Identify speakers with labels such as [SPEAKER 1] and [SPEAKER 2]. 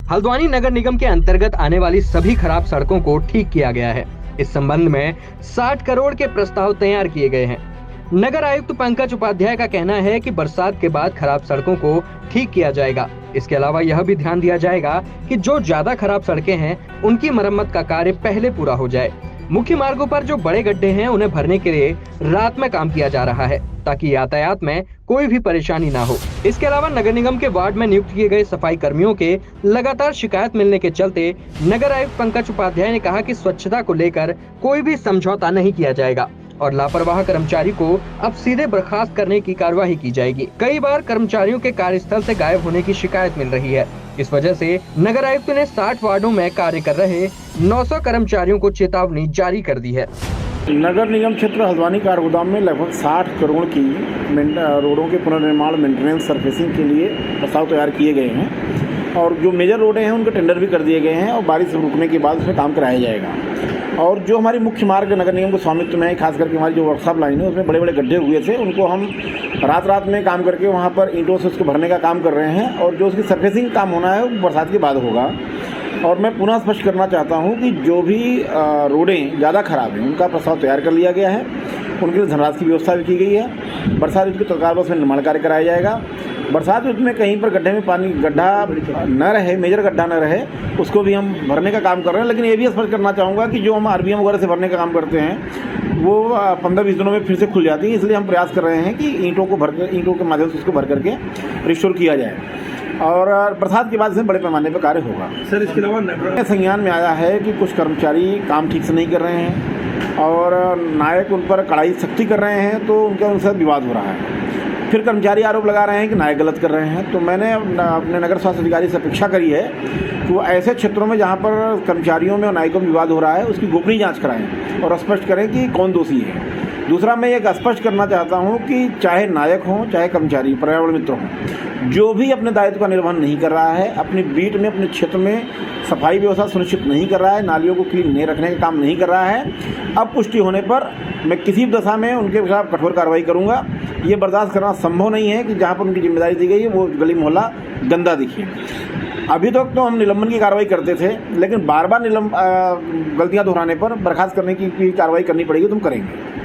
[SPEAKER 1] हल्द्वानी नगर निगम के अंतर्गत आने वाली सभी खराब सड़कों को ठीक किया गया है। इस संबंध में 60 करोड़ के प्रस्ताव तैयार किए गए हैं। नगर आयुक्त पंकज उपाध्याय का कहना है कि बरसात के बाद खराब सड़कों को ठीक किया जाएगा। इसके अलावा यह भी ध्यान दिया जाएगा कि जो ज्यादा खराब सड़कें हैं उनकी मरम्मत का कार्य पहले पूरा हो जाए। मुख्य मार्गों पर जो बड़े गड्ढे हैं उन्हें भरने के लिए रात में काम किया जा रहा है ताकि यातायात में कोई भी परेशानी ना हो। इसके अलावा नगर निगम के वार्ड में नियुक्त किए गए सफाई कर्मियों के लगातार शिकायत मिलने के चलते नगर आयुक्त पंकज उपाध्याय ने कहा कि स्वच्छता को लेकर कोई भी समझौता नहीं किया जाएगा और लापरवाह कर्मचारी को अब सीधे बर्खास्त करने की कार्यवाही की जाएगी। कई बार कर्मचारियों के कार्यस्थल से गायब होने की शिकायत मिल रही है। इस वजह से नगर आयुक्त ने 60 वार्डों में कार्य कर रहे 900 कर्मचारियों को चेतावनी जारी कर दी है।
[SPEAKER 2] नगर निगम क्षेत्र हल्द्वानी कारगोदाम में लगभग 60 करोड़ की रोडों के पुनर्निर्माण मेंटेनेंस सर्फेसिंग के लिए प्रस्ताव तैयार किए गए हैं और जो मेजर रोडें हैं उनके टेंडर भी कर दिए गए हैं और बारिश रुकने के बाद उसमें काम कराया जाएगा। और जो हमारी मुख्य मार्ग नगर निगम के स्वामित्व में है, खास करके हमारी जो वर्कशॉप लाइन है उसमें बड़े बड़े गड्ढे हुए थे, उनको हम रात में काम करके वहाँ पर ईंटों से उसको भरने का काम कर रहे हैं और जो उसकी सर्फेसिंग काम होना है वो बरसात के बाद होगा। और मैं पुनः स्पष्ट करना चाहता हूँ कि जो भी रोडें ज़्यादा खराब हैं उनका प्रस्ताव तैयार कर लिया गया है, उनके लिए धनराशि की व्यवस्था भी की गई है। बरसात ऋतु के तत्काल बस में निर्माण कार्य कराया जाएगा। बरसात ऋतु में कहीं पर गड्ढे में पानी गड्ढा न रहे, मेजर गड्ढा न रहे, उसको भी हम भरने का काम कर रहे हैं। लेकिन ये भी स्पष्ट करना चाहूँगा कि जो हम आरबीएम वगैरह से भरने का काम करते हैं वो 15-20 दिनों में फिर से खुल जाती है, इसलिए हम प्रयास कर रहे हैं कि ईंटों के माध्यम से उसको भर करके रिस्टोर किया जाए और बरसात के बाद से बड़े पैमाने पर कार्य होगा।
[SPEAKER 3] सर, इसके अलावा
[SPEAKER 2] संज्ञान में आया है कि कुछ कर्मचारी काम ठीक से नहीं कर रहे हैं और नायक उन पर कड़ाई सख्ती कर रहे हैं, तो उनसे विवाद हो रहा है। फिर कर्मचारी आरोप लगा रहे हैं कि नायक गलत कर रहे हैं। तो मैंने अपने नगर स्वास्थ्य अधिकारी से अपेक्षा करी है कि वो ऐसे क्षेत्रों में जहाँ पर कर्मचारियों में और नायकों में विवाद हो रहा है उसकी गोपनीय जाँच कराएं और स्पष्ट करें कि कौन दोषी है। दूसरा, मैं ये स्पष्ट करना चाहता हूँ कि चाहे नायक हों चाहे कर्मचारी पर्यावरण मित्र हों, जो भी अपने दायित्व का निर्वहन नहीं कर रहा है, अपनी बीट में अपने क्षेत्र में सफाई व्यवस्था सुनिश्चित नहीं कर रहा है, नालियों को क्लीन नहीं रखने का काम नहीं कर रहा है, अब पुष्टि होने पर मैं किसी भी दशा में उनके खिलाफ कठोर कार्रवाई करूँगा। ये बर्दाश्त करना संभव नहीं है कि जहाँ पर उनकी जिम्मेदारी दी गई है वो गली मोहल्ला गंदा दिखे। अभी तक तो हम निलंबन की कार्रवाई करते थे, लेकिन बार बार गलतियाँ दोहराने पर बर्खास्त करने की कार्रवाई करनी पड़ेगी तो हम करेंगे।